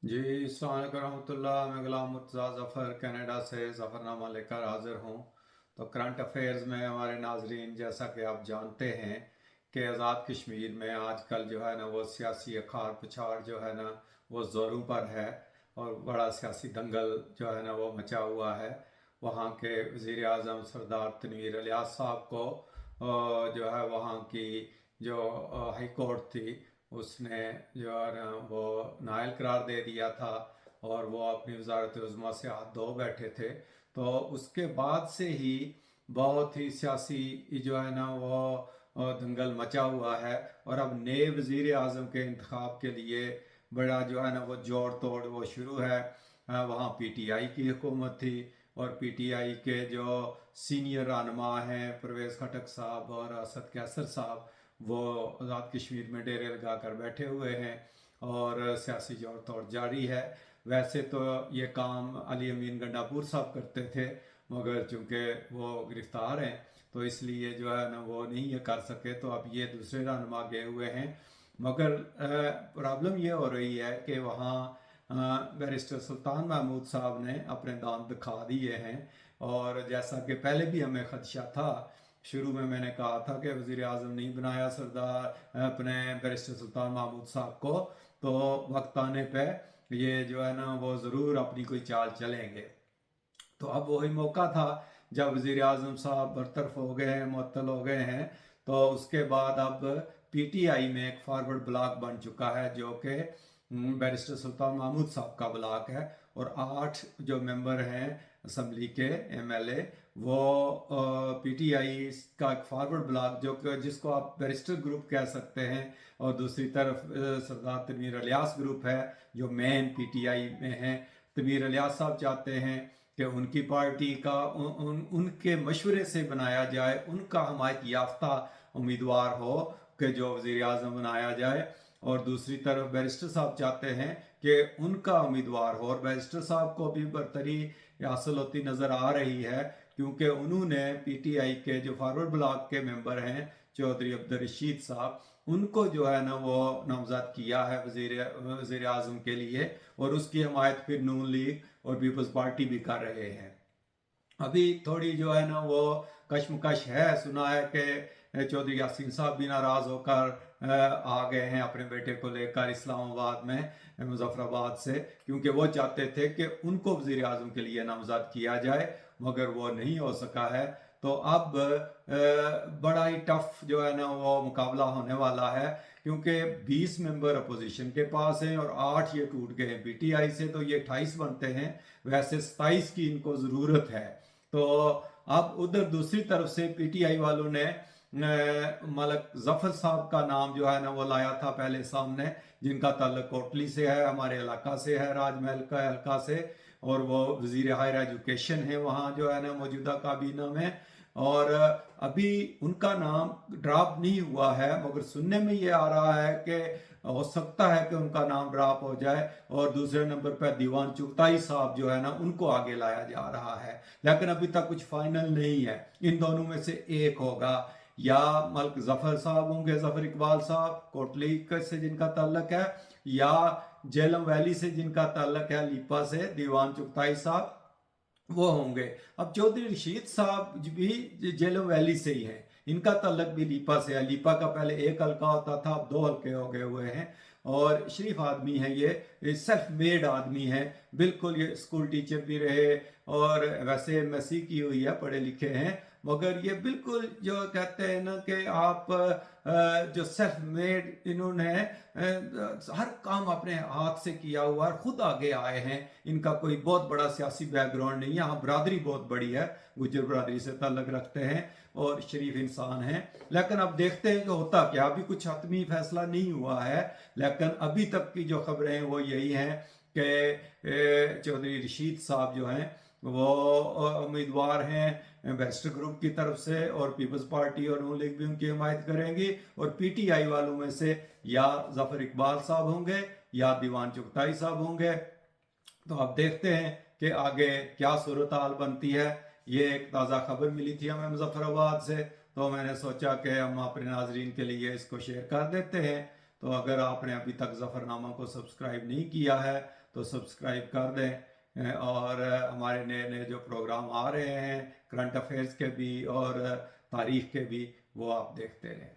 जी, अस्सलाम वालेकुम रहमतुल्लाह। मैं गुलाम मुर्तज़ा ज़फ़र कनाडा से ज़फ़रनामा लेकर हाज़िर हूँ। तो करंट अफेयर्स में हमारे नाज़रीन, जैसा कि आप जानते हैं कि आज़ाद कश्मीर में आजकल जो है ना वो सियासी अखाड़ पछाड़ जो है ना वो ज़ोरों पर है और बड़ा सियासी दंगल जो है ना वो मचा हुआ है। वहाँ के वज़ीर आज़म सरदार तनवीर इलियास साहब को जो है वहाँ की जो हाई कोर्ट थी उसने जो है ना वो नाअहल करार दे दिया था और वो अपनी वजारत उज़्मा से हाथ धो बैठे थे। तो उसके बाद से ही बहुत ही सियासी जो है ना वो दंगल मचा हुआ है और अब नए वज़ीर आज़म के इंतखाब के लिए बड़ा जो है ना वो जोड़ तोड़ वो शुरू है। वहाँ पीटीआई की हुकूमत थी और पीटीआई के जो सीनियर रहनुमा हैं परवेज़ खटक साहब और असद कैसर साहब, वो आज़ाद कश्मीर में डेरे लगा कर बैठे हुए हैं और सियासी जोड़ तोड़ जारी है। वैसे तो ये काम अली अमीन गंडापुर साहब करते थे, मगर चूंकि वो गिरफ्तार हैं तो इसलिए जो है ना वो नहीं ये कर सके, तो अब ये दूसरे रहनुमा गए हुए हैं। मगर प्रॉब्लम ये हो रही है कि वहाँ बैरिस्टर सुल्तान महमूद साहब ने अपने दांत दिखा दिए हैं। और जैसा कि पहले भी हमें खदशा था, शुरू में मैंने कहा था कि वज़ीर आज़म नहीं बनाया सरदार अपने बैरिस्टर सुल्तान महमूद साहब को, तो वक्त आने पे ये जो है ना वो ज़रूर अपनी कोई चाल चलेंगे। तो अब वही मौका था जब वज़ीर आज़म साहब बरतरफ हो गए हैं, मुअत्तल हो गए हैं। तो उसके बाद अब पीटीआई में एक फॉरवर्ड ब्लॉक बन चुका है जो कि बैरिस्टर सुल्तान महमूद साहब का ब्लॉक है। और 8 जो मेंबर हैं असम्बली के एमएलए, वो पीटीआई का एक फॉरवर्ड ब्लॉक जो कि जिसको आप बैरिस्टर ग्रुप कह सकते हैं, और दूसरी तरफ सरदार तनवीर इलियास ग्रुप है जो मेन पीटीआई में है। तनवीर इलियास साहब चाहते हैं कि उनकी पार्टी का उनके मशवरे से बनाया जाए, उनका हमायत याफ्ता उम्मीदवार हो कि जो वज़ीर आज़म बनाया जाए। और दूसरी तरफ बैरिस्टर साहब चाहते हैं कि उनका उम्मीदवार हो, और बैरिस्टर साहब को भी बरतरी हासिल होती नज़र आ रही है क्योंकि उन्होंने पीटीआई के जो फॉरवर्ड ब्लॉक के मेंबर हैं चौधरी अब्दुल रशीद साहब, उनको जो है ना वो नामजद किया है वज़ीर आज़म के लिए, और उसकी हमायत फिर नून लीग और पीपल्स पार्टी भी कर रहे हैं। अभी थोड़ी जो है ना वो कशमकश है, सुना है कि चौधरी यासीन साहब भी नाराज होकर आ गए हैं अपने बेटे को लेकर इस्लामाबाद में, मुजफ्फराबाद से, क्योंकि वो चाहते थे कि उनको वज़ीर आज़म के लिए नामज़द किया जाए, मगर वो नहीं हो सका है। तो अब बड़ा ही टफ जो है ना वो मुकाबला होने वाला है, क्योंकि 20 मेंबर अपोजिशन के पास हैं और 8 ये टूट गए हैं पीटीआई से, तो ये 28 बनते हैं। वैसे 27 की इनको ज़रूरत है। तो अब उधर दूसरी तरफ से पीटीआई वालों ने मलक जफर साहब का नाम जो है ना वो लाया था पहले सामने, जिनका ताल्लुक कोटली से है, हमारे इलाका से है, राजमहल का हल्का से, और वो वजीर हायर एजुकेशन है वहाँ जो है ना मौजूदा काबीना में। और अभी उनका नाम ड्रॉप नहीं हुआ है, मगर सुनने में ये आ रहा है कि हो सकता है कि उनका नाम ड्रॉप हो जाए और दूसरे नंबर पर दीवान चुगताई साहब जो है ना उनको आगे लाया जा रहा है। लेकिन अभी तक कुछ फाइनल नहीं है, इन दोनों में से एक होगा, या मलक जफर साहब होंगे, जफर इकबाल साहब कोटली से जिनका ताल्लुक है, या जेलम वैली से जिनका ताल्लुक है लीपा से दीवान चुगताई साहब, वो होंगे। अब चौधरी रशीद साहब भी जेलो वैली से ही हैं, इनका ताल्लुक भी लीपा से है। लीपा का पहले एक हल्का होता था, अब 2 हल्के हो गए हुए हैं। और शरीफ आदमी है, ये सेल्फ मेड आदमी है बिल्कुल। ये स्कूल टीचर भी रहे और वैसे एमएससी की हुई है, पढ़े लिखे हैं, मगर ये बिल्कुल जो कहते हैं ना कि आप जो सेल्फ मेड, इन्होंने हर काम अपने हाथ से किया हुआ है, खुद आगे आए हैं। इनका कोई बहुत बड़ा सियासी बैकग्राउंड नहीं है। हाँ, बरादरी बहुत बड़ी है, गुज्जर बरादरी से ताल्लुक रखते हैं और शरीफ इंसान हैं। लेकिन अब देखते हैं कि होता क्या, अभी कुछ हतमी फैसला नहीं हुआ है, लेकिन अभी तक की जो खबरें हैं वो यही हैं कि चौधरी रशीद साहब जो हैं वो उम्मीदवार हैं बैरिस्टर ग्रुप की तरफ से, और पीपल्स पार्टी और नून लीग भी उनकी हिमायत करेंगी। और पीटीआई वालों में से या जफर इकबाल साहब होंगे या दीवान चुगताई साहब होंगे। तो अब देखते हैं कि आगे क्या सूरत हाल बनती है। ये एक ताज़ा खबर मिली थी हमें मुजफ्फराबाद से, तो मैंने सोचा कि हम अपने नाजरीन के लिए इसको शेयर कर देते हैं। تو اگر آپ نے ابھی تک ظفرنامہ کو سبسکرائب نہیں کیا ہے تو سبسکرائب کر دیں، اور ہمارے نئے نئے جو پروگرام آ رہے ہیں کرنٹ افیئرز کے بھی اور تاریخ کے بھی، وہ آپ دیکھتے رہیں۔